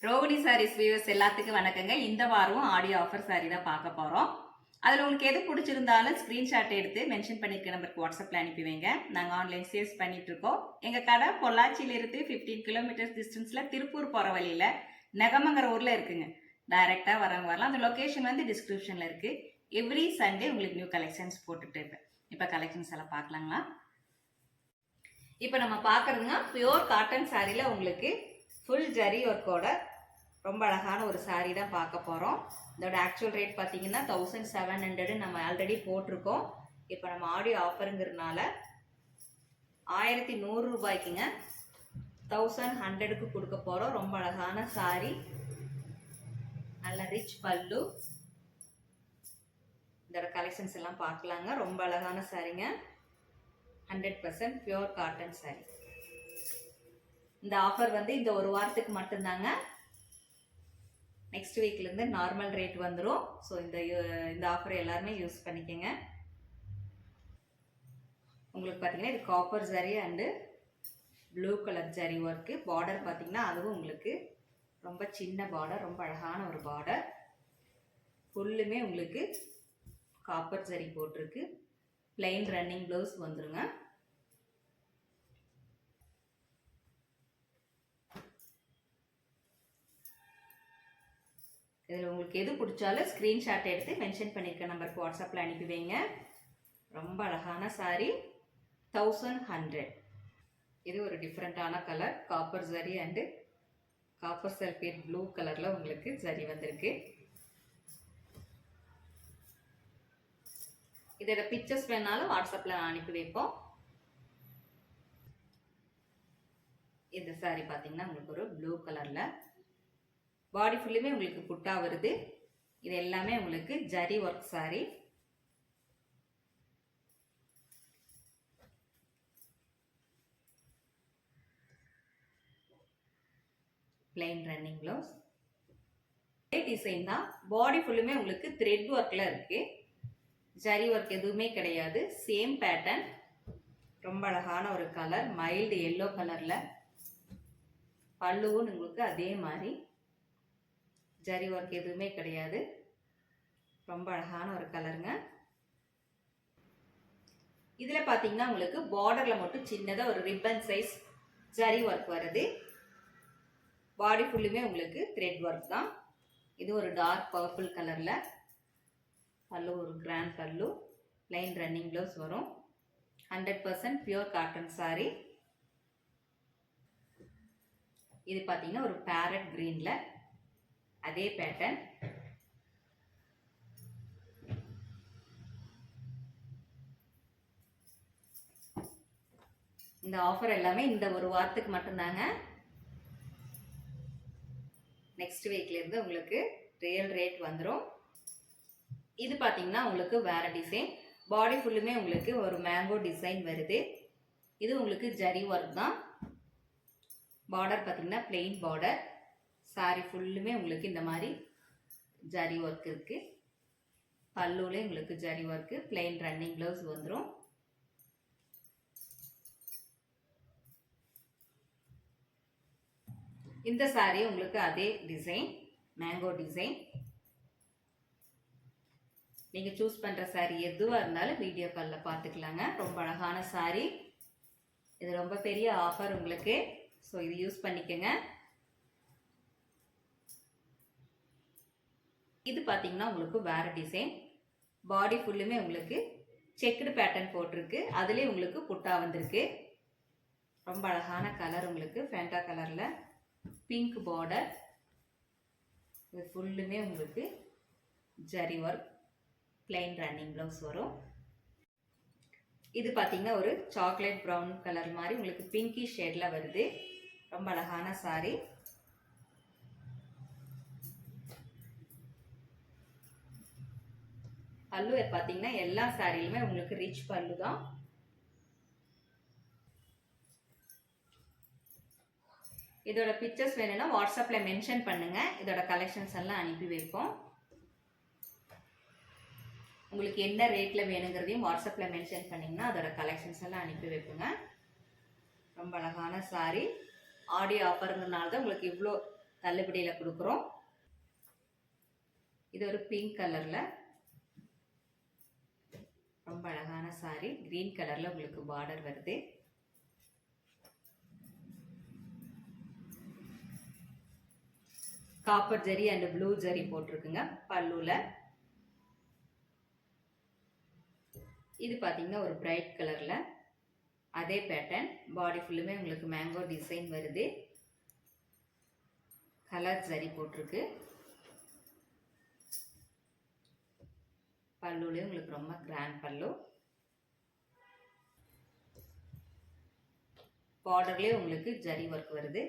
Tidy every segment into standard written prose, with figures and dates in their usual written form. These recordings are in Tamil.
ரோகிணி சாரீஸ் வியூவர்ஸ் எல்லாத்துக்கும் வணக்கங்க. இந்த வாரம் ஆடியோ ஆஃபர் சாரி தான் பார்க்க போகிறோம். அதில் உங்களுக்கு எது பிடிச்சிருந்தாலும் ஸ்க்ரீன்ஷாட் எடுத்து மென்ஷன் பண்ணியிருக்க நம்பருக்கு வாட்ஸ்அப்பில் அனுப்பி வைங்க. நாங்கள் ஆன்லைன் சேல்ஸ் பண்ணிகிட்ருக்கோம். எங்கள் கடை பொள்ளாச்சியிலிருந்து 15 கிலோமீட்டர்ஸ் டிஸ்டன்ஸில் திருப்பூர் போகிற வழியில் நெகமங்கிற ஊரில் இருக்குங்க. டைரெக்டாக வரவங்க வரலாம். அந்த லொக்கேஷன் வந்து டிஸ்கிரிப்ஷனில் இருக்குது. எவ்ரி சண்டே உங்களுக்கு நியூ கலெக்ஷன்ஸ் போட்டுட்டு இருப்பேன். இப்போ கலெக்ஷன்ஸ் எல்லாம் பார்க்கலாங்களா? இப்போ நம்ம பார்க்குறதுங்க பியோர் காட்டன் சாரியில் உங்களுக்கு ஃபுல் ஜரி ஒர்க்கோட ரொம்ப அழகான ஒரு சாரீ தான் பார்க்க போகிறோம். இதோட ஆக்சுவல் ரேட் பார்த்தீங்கன்னா 1700 நம்ம ஆல்ரெடி போட்டிருக்கோம். இப்போ நம்ம ஆடியோ ஆஃபருங்கிறதுனால 1100 ரூபாய்க்குங்க 1100க்கு கொடுக்க போகிறோம். ரொம்ப அழகான சாரீ, நல்ல ரிச் பல்லு. இதோட கலெக்ஷன்ஸ் எல்லாம் பார்க்கலாங்க. ரொம்ப அழகான சாரீங்க, 100% பியோர் காட்டன் சாரீ. இந்த ஆஃபர் வந்து இந்த ஒரு வாரத்துக்கு மட்டும்தாங்க. நெக்ஸ்ட் வீக்லேருந்து நார்மல் ரேட் வந்துடும். ஸோ இந்த ஆஃபரை எல்லாருமே யூஸ் பண்ணிக்கோங்க. உங்களுக்கு பார்த்தீங்கன்னா இது copper zari and blue colour zari work. Border பார்த்தீங்கன்னா அதுவும் உங்களுக்கு ரொம்ப சின்ன பார்டர், ரொம்ப அழகான ஒரு பார்டர். ஃபுல்லுமே உங்களுக்கு காப்பர் ஜரி போட்டிருக்கு. பிளெயின் ரன்னிங் ப்ளவுஸ் வந்துருங்க. இதில் உங்களுக்கு எது பிடிச்சாலும் ஸ்க்ரீன்ஷாட் எடுத்து மென்ஷன் பண்ணியிருக்க நம்பருக்கு வாட்ஸ்அப்பில் அனுப்பி வைங்க. ரொம்ப அழகான சாரீ, 1100. இது ஒரு டிஃப்ரெண்ட்டான colour, copper zari and copper sulphate blue கலரில் உங்களுக்கு ஜரி வந்திருக்கு. இதோட பிக்சர்ஸ் வேணாலும் வாட்ஸ்அப்பில் அனுப்பி வைப்போம். இந்த சாரீ பார்த்தீங்கன்னா உங்களுக்கு ஒரு ப்ளூ கலரில் பாடி ஃபுல்லுமே உங்களுக்கு புட்டா வருது. இது எல்லாமே உங்களுக்கு zari work sorry. Plain running blouse. Design தான். பாடி ஃபுல்லுமே உங்களுக்கு த்ரெட் ஒர்க்ல இருக்கு. ஜரி ஒர்க் எதுவுமே கிடையாது. Same pattern. ரொம்ப அழகான ஒரு கலர், மைல்டு எல்லோ கலர்ல. பல்லுவும் உங்களுக்கு அதே மாதிரி ஜரி ஒர்க் எதுவுமே கிடையாது. ரொம்ப அழகான ஒரு கலருங்க. இதில் பார்த்தீங்கன்னா உங்களுக்கு பார்டரில் மட்டும் சின்னதாக ஒரு ரிப்பன் சைஸ் ஜரி ஒர்க் வருது. பாடி ஃபுல்லுமே உங்களுக்கு த்ரெட் ஒர்க் தான். இது ஒரு டார்க் பர்பிள் கலரில். பல்லு ஒரு கிராண்ட் பல்லு. பிளைன் ரன்னிங் ப்ளவுஸ் வரும். 100% பியூர் காட்டன் சாரி. இது பார்த்தீங்கன்னா ஒரு பேரட் கிரீனில் அதே பேட்டர்ன். இந்த ஆஃபர் எல்லாமே இந்த ஒரு வாரத்துக்கு மட்டும்தாங்க. நெக்ஸ்ட் வீக்லேருந்து உங்களுக்கு ரியல் ரேட் வந்துடும். இது பார்த்தீங்கன்னா உங்களுக்கு வேற டிசைன். பாடி ஃபுல்லுமே உங்களுக்கு ஒரு மேங்கோ டிசைன் வருது. இது உங்களுக்கு ஜரி ஒர்க் தான். பார்டர் பார்த்தீங்கன்னா பிளெயின் பார்டர். சாரி ஃபுல்லுமே உங்களுக்கு இந்த மாதிரி ஜரி ஒர்க் இருக்கு. பல்லுலேயே உங்களுக்கு zari work. Plain running blouse வந்துடும். இந்த சாரி உங்களுக்கு அதே டிசைன், மேங்கோ டிசைன். நீங்க சூஸ் பண்ற சாரி எதுவா இருந்தாலும் வீடியோ கால்ல பார்த்துக்கலாங்க. ரொம்ப அழகான சாரி. இது ரொம்ப பெரிய ஆஃபர் உங்களுக்கு. ஸோ இது யூஸ் பண்ணிக்கோங்க. இது பார்த்தீங்கன்னா உங்களுக்கு வேற டிசைன். பாடி ஃபுல்லுமே உங்களுக்கு செக்குடு பேட்டர்ன் போட்டிருக்கு. அதுலேயே உங்களுக்கு புட்டா வந்திருக்கு. ரொம்ப அழகான கலர் உங்களுக்கு ஃபேண்டா கலரில் பிங்க் பார்டர். இது ஃபுல்லுமே உங்களுக்கு zari work. Plain running blouse வரும். இது பார்த்தீங்கன்னா ஒரு சாக்லேட் ப்ரௌன் கலர் மாதிரி உங்களுக்கு பிங்கி ஷேடில் வருது. ரொம்ப அழகான சாரி. பல்லு பார்த்தீங்கன்னா எல்லா சாரிலுமே உங்களுக்கு ரிச் பல்லு தான். இதோட பிக்சர்ஸ் வேணும்னா வாட்ஸ்அப்ல மென்ஷன் பண்ணுங்க. இதோட கலெக்ஷன்ஸ் எல்லாம் அனுப்பி வைப்போம். உங்களுக்கு என்ன ரேட்ல வேணுங்கிறதையும் வாட்ஸ்அப்ல மென்ஷன் பண்ணீங்கன்னா அதோட கலெக்ஷன்ஸ் எல்லாம் அனுப்பி வைப்போங்க. ரொம்ப அழகான சாரி. ஆடியோ ஆஃபருங்கிறதுனால தான் உங்களுக்கு இவ்வளோ தள்ளுபடியில் கொடுக்குறோம். இது ஒரு பிங்க் கலரில் ரொம்ப அழகான சாரி. கிரீன் கலரில் உங்களுக்கு பார்டர் வருது. Copper zari and blue zari போட்டிருக்குங்க பல்லுல. இது பார்த்தீங்கன்னா ஒரு பிரைட் கலரில் அதே பேட்டர்ன். பாடி ஃபுல்லுமே உங்களுக்கு மேங்கோ டிசைன் வருது. கலர் ஜரி போட்டிருக்கு. பல்லுலேயும் உங்களுக்கு ரொம்ப கிராண்ட் பல்லு. பார்டர்லேயே உங்களுக்கு ஜரி ஒர்க் வருது.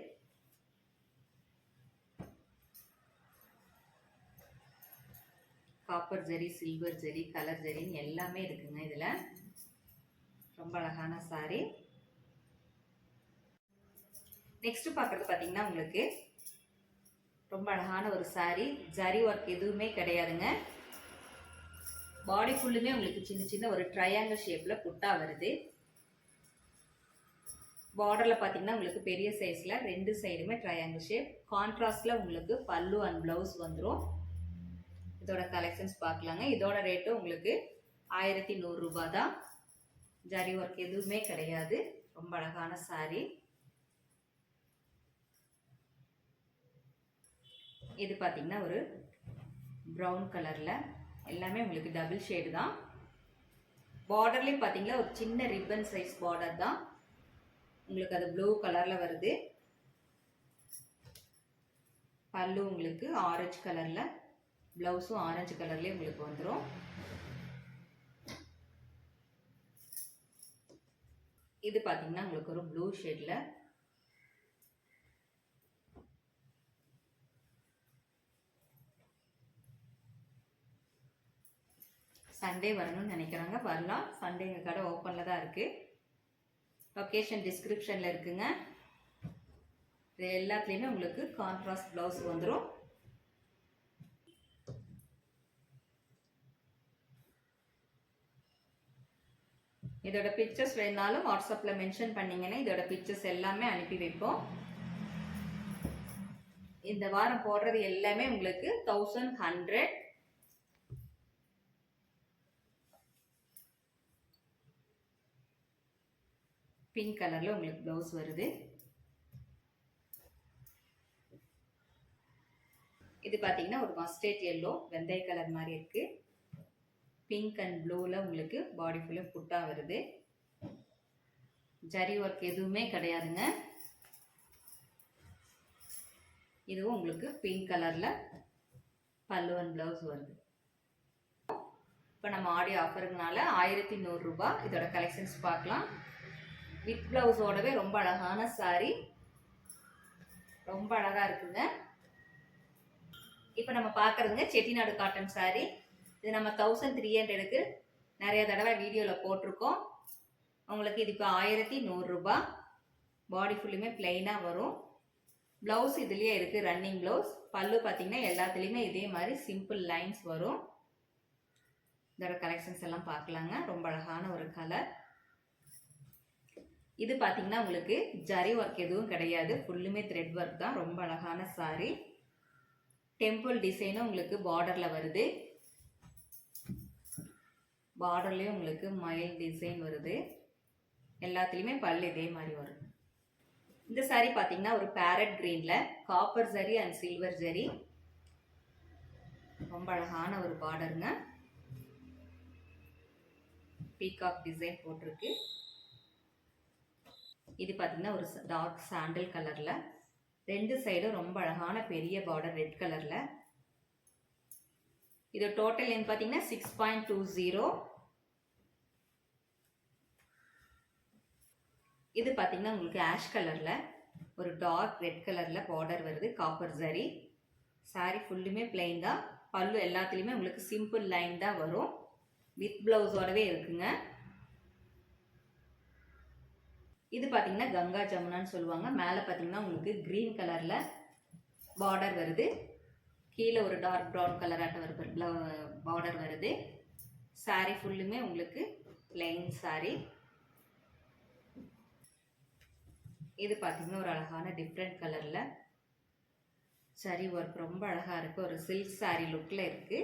Copper zari, silver zari, colour ஜரின்னு எல்லாமே இருக்குங்க இதில். ரொம்ப அழகான சாரி. நெக்ஸ்ட் பார்க்குறது பார்த்தீங்கன்னா உங்களுக்கு ரொம்ப அழகான ஒரு சாரி. ஜரி ஒர்க் எதுவுமே கிடையாதுங்க. பாடி ஃபுல்லுமே உங்களுக்கு சின்ன சின்ன ஒரு ட்ரையாங்கிள் ஷேப்பில் புட்டா வருது. பார்டரில் பார்த்தீங்கன்னா உங்களுக்கு பெரிய சைஸில் 2 சைடுமே ட்ரையாங்கிள் ஷேப். கான்ட்ராஸ்டில் உங்களுக்கு பல்லு அண்ட் ப்ளவுஸ் வந்துடும். இதோட கலெக்ஷன்ஸ் பார்க்கலாங்க. இதோட ரேட்டு உங்களுக்கு 1100 ரூபாய் தான். ஜரி ஒர்க் எதுவுமே கிடையாது. ரொம்ப அழகான சாரி. இது பார்த்தீங்கன்னா ஒரு ப்ரௌன் கலரில் எல்லாமே உங்களுக்கு டபுள் ஷேடு தான். பார்டர்லேயும் பார்த்தீங்கன்னா ஒரு சின்ன ரிப்பன் சைஸ் பார்டர் தான். உங்களுக்கு அது ப்ளூ கலரில் வருது. பல்லு உங்களுக்கு ஆரஞ்சு கலரில், ப்ளவுஸும் ஆரஞ்சு கலர்லேயே உங்களுக்கு வந்துடும். இது பார்த்தீங்கன்னா உங்களுக்கு ஒரு ப்ளூ ஷேடில் சண்டே வரணும்னு நினைக்கிறாங்க, வரலாம். சண்டே எங்கள் கடை ஓப்பனில் தான் இருக்குது. லொக்கேஷன் டிஸ்கிரிப்ஷனில் இருக்குங்க. இது எல்லாத்துலேயுமே உங்களுக்கு கான்ட்ராஸ்ட் ப்ளவுஸ் வந்துடும். இதோட பிக்சர்ஸ் வேணாலும் வாட்ஸ்அப்பில் மென்ஷன் பண்ணிங்கன்னா இதோட பிக்சர்ஸ் எல்லாமே அனுப்பி வைப்போம். இந்த வாரம் போடுறது எல்லாமே உங்களுக்கு 1100. பிங்க் கலரில் உங்களுக்கு ப்ளவுஸ் வருது. இது பார்த்தீங்கன்னா ஒரு மஸ்டர்ட் எல்லோ, வெந்தய கலர் மாதிரி இருக்குது. பிங்க் அண்ட் ப்ளூவில் உங்களுக்கு பாடி ஃபுல்லாக புட்டா வருது. ஜரி ஒர்க் எதுவுமே கிடையாதுங்க. இதுவும் உங்களுக்கு பிங்க் கலரில் பல்லு அண்ட் ப்ளவுஸ் வருது. இப்போ நம்ம ஆடியோ ஆஃபருங்கனால 1100 ரூபாய். இதோட கலெக்ஷன்ஸ் பார்க்கலாம். வித் ப்ளவுஸோடவே ரொம்ப அழகான சாரி. ரொம்ப அழகாக இருக்குங்க. இப்போ நம்ம பார்க்குறதுங்க செட்டிநாடு காட்டன் சாரி. இது நம்ம 1300க்கு நிறைய தடவை வீடியோவில் போட்டிருக்கோம். உங்களுக்கு இது இப்போ 1100 ரூபாய். பாடி ஃபுல்லுமே பிளெயினாக வரும். ப்ளவுஸ் இதுலேயே இருக்குது, ரன்னிங் ப்ளவுஸ். பல்லு பார்த்தீங்கன்னா எல்லாத்துலேயுமே இதே மாதிரி சிம்பிள் லைன்ஸ் வரும். இதோட கலெக்ஷன்ஸ் எல்லாம் பார்க்கலாங்க. ரொம்ப அழகான ஒரு கலர். இது பார்த்தீங்கன்னா உங்களுக்கு ஜரி ஒர்க் எதுவும் கிடையாது, ஃபுல்லுமே த்ரெட் ஒர்க் தான். ரொம்ப அழகான சாரி. டெம்பிள் டிசைனும் உங்களுக்கு பார்டரில் வருது. பார்டர்லேயும் உங்களுக்கு மயில் டிசைன் வருது. எல்லாத்துலேயுமே பல்லு இதே மாதிரி வரும். இந்த சாரி பார்த்தீங்கன்னா ஒரு பேரட் கிரீனில் copper zari and silver zari. ரொம்ப அழகான ஒரு பார்டருங்க. பீகாக் டிசைன் போட்டிருக்கு. இது பார்த்தீங்கன்னா ஒரு டார்க் சாண்டல் கலரில் 2 சைடும் ரொம்ப அழகான பெரிய பார்டர் ரெட் கலரில். இது டோட்டல் லென்த் பார்த்தீங்கன்னா 6.20. இது பார்த்தீங்கன்னா உங்களுக்கு ஆஷ் கலரில் ஒரு டார்க் ரெட் கலரில் பார்டர் வருது, காப்பர் ஜரி. சாரி ஃபுல்லுமே பிளெயின் தான். பல்லு எல்லாத்துலேயுமே உங்களுக்கு சிம்பிள் லைன் தான் வரும். வித் ப்ளவுஸோடவே இருக்குங்க. இது பார்த்தீங்கன்னா கங்கா ஜமுனான்னு சொல்லுவாங்க. மேலே பார்த்தீங்கன்னா உங்களுக்கு க்ரீன் கலரில் பார்டர் வருது. கீழே ஒரு டார்க் ப்ரௌன் கலராட்ட பார்டர் வருது. சாரி ஃபுல்லுமே உங்களுக்கு பிளெயின் சாரி. இது பார்த்தீங்கன்னா ஒரு அழகான டிஃப்ரெண்ட் கலரில் சரி ஒர்க் ரொம்ப அழகா இருக்கு. ஒரு சில்க் சாரி லுக்ல இருக்கு.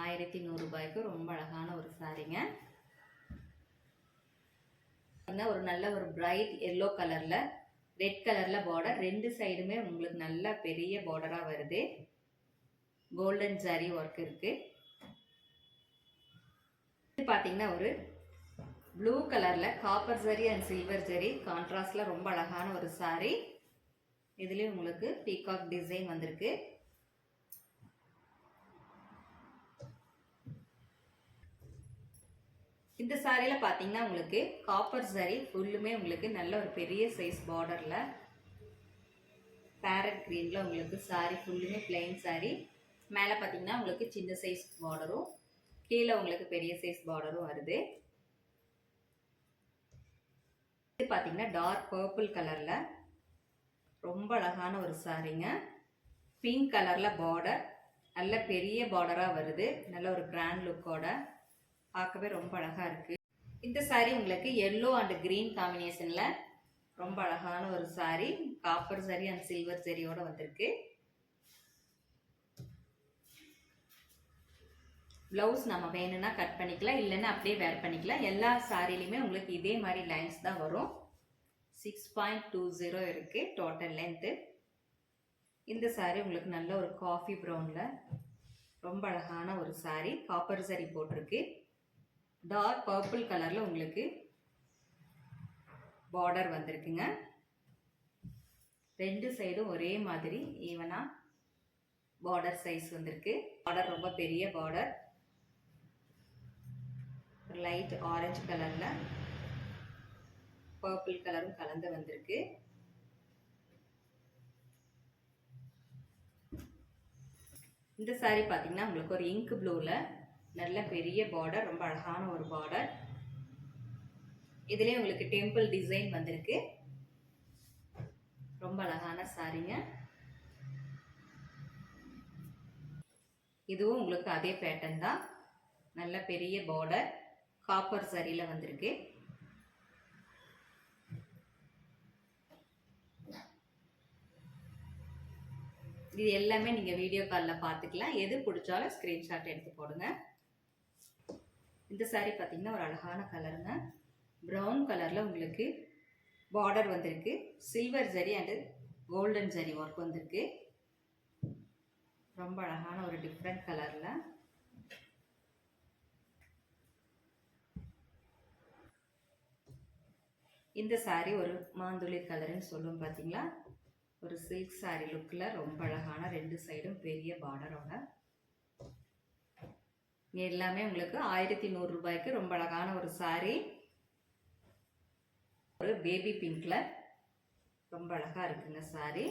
1100 ரூபாய்க்கு ரொம்ப அழகான ஒரு சாரிங்க. ஒரு நல்ல ஒரு பிரைட் எல்லோ கலர்ல ரெட் கலர்ல பார்டர், ரெண்டு சைடுமே உங்களுக்கு நல்ல பெரிய பார்டரா வருது. கோல்டன் ஜரி ஒர்க் இருக்கு. இது பாத்தீங்கன்னா ஒரு ப்ளூ கலர்ல copper zari and silver zari கான்ட்ராஸ்ட்ல ரொம்ப அழகான ஒரு சாரி. இதுலயும் உங்களுக்கு பீகாக் டிசைன் வந்திருக்கு. இந்த சாரியில பாத்தீங்கன்னா உங்களுக்கு காப்பர் ஜரி ஃபுல்லுமே உங்களுக்கு நல்ல ஒரு பெரிய சைஸ் பார்டர்ல பேரட் கிரீன்ல உங்களுக்கு சாரி ஃபுல்லுமே பிளைன் சாரி. மேல பாத்தீங்கன்னா உங்களுக்கு சின்ன சைஸ் பார்டரும் கீழே உங்களுக்கு பெரிய சைஸ் பார்டரும் வருது. இது பாத்தீங்கன்னா டார்க் பர்பிள் கலர்ல ரொம்ப அழகான ஒரு சாரிங்க. பிங்க் கலர்ல பார்டர் நல்ல பெரிய பார்டரா வருது. நல்ல ஒரு கிராண்ட் லுக்கோட பார்க்கவே ரொம்ப அழகா இருக்கு. இந்த சாரி உங்களுக்கு எல்லோ அண்ட் கிரீன் காம்பினேஷன்ல ரொம்ப அழகான ஒரு sari. Copper zari and silver ஜரியோட வந்திருக்கு. பிளவுஸ் நம்ம வேணும்னா கட் பண்ணிக்கலாம், இல்லைன்னா அப்படியே வேர் பண்ணிக்கலாம். எல்லா சாரிலையுமே உங்களுக்கு இதே மாதிரி லைன்ஸ் தான் வரும். 6.20 இருக்கு டோட்டல் லென்த். இந்த சாரி உங்களுக்கு நல்ல ஒரு காஃபி ப்ரௌன்ல ரொம்ப அழகான ஒரு சாரி. காப்பர் ஜரி போட்டிருக்கு. டார்க் பர்பிள் கலர்ல உங்களுக்கு பார்டர் வந்திருக்குங்க. ரெண்டு சைடும் ஒரே மாதிரி ஈவனா பார்டர் சைஸ் வந்திருக்கு. பார்டர் ரொம்ப பெரிய பார்டர். லைட் ஆரஞ்சு கலர்ல பர்பிள் கலரும் கலந்து வந்திருக்கு. இந்த சாரி பாத்தீங்கன்னா உங்களுக்கு ஒரு இங்க் ப்ளூல நல்ல பெரிய பார்டர், ரொம்ப அழகான ஒரு பார்டர். இதுலயே உங்களுக்கு டெம்பிள் டிசைன் வந்திருக்கு. ரொம்ப அழகான சாரிங்க. இதுவும் உங்களுக்கு அதே பேட்டர்ன் தான். நல்ல பெரிய பார்டர் காப்பர் சரியில வந்திருக்கு. இது எல்லாமே நீங்க வீடியோ கால்ல பாத்துக்கலாம். எது பிடிச்சாலும் ஸ்கிரீன்ஷாட் எடுத்து போடுங்க. இந்த சாரி பாத்தீங்கன்னா ஒரு அழகான கலருங்க. ப்ரௌன் கலர்ல உங்களுக்கு பார்டர் வந்திருக்கு. Silver zari and golden zari work வந்திருக்கு. ரொம்ப அழகான ஒரு டிஃப்ரெண்ட் கலர்ல. இந்த சாரி ஒரு மாந்துளி கலர்னு சொல்லுவோம் பாத்தீங்களா. ஒரு சில்க் சாரி லுக்ல ரொம்ப அழகான ரெண்டு சைடும் பெரிய பார்டரோட எல்லாமே உங்களுக்கு 1100 ரூபாய்க்கு ரொம்ப அழகான ஒரு சாரி. ஒரு பேபி பிங்க்ல ரொம்ப அழகா இருக்குங்க சாரி.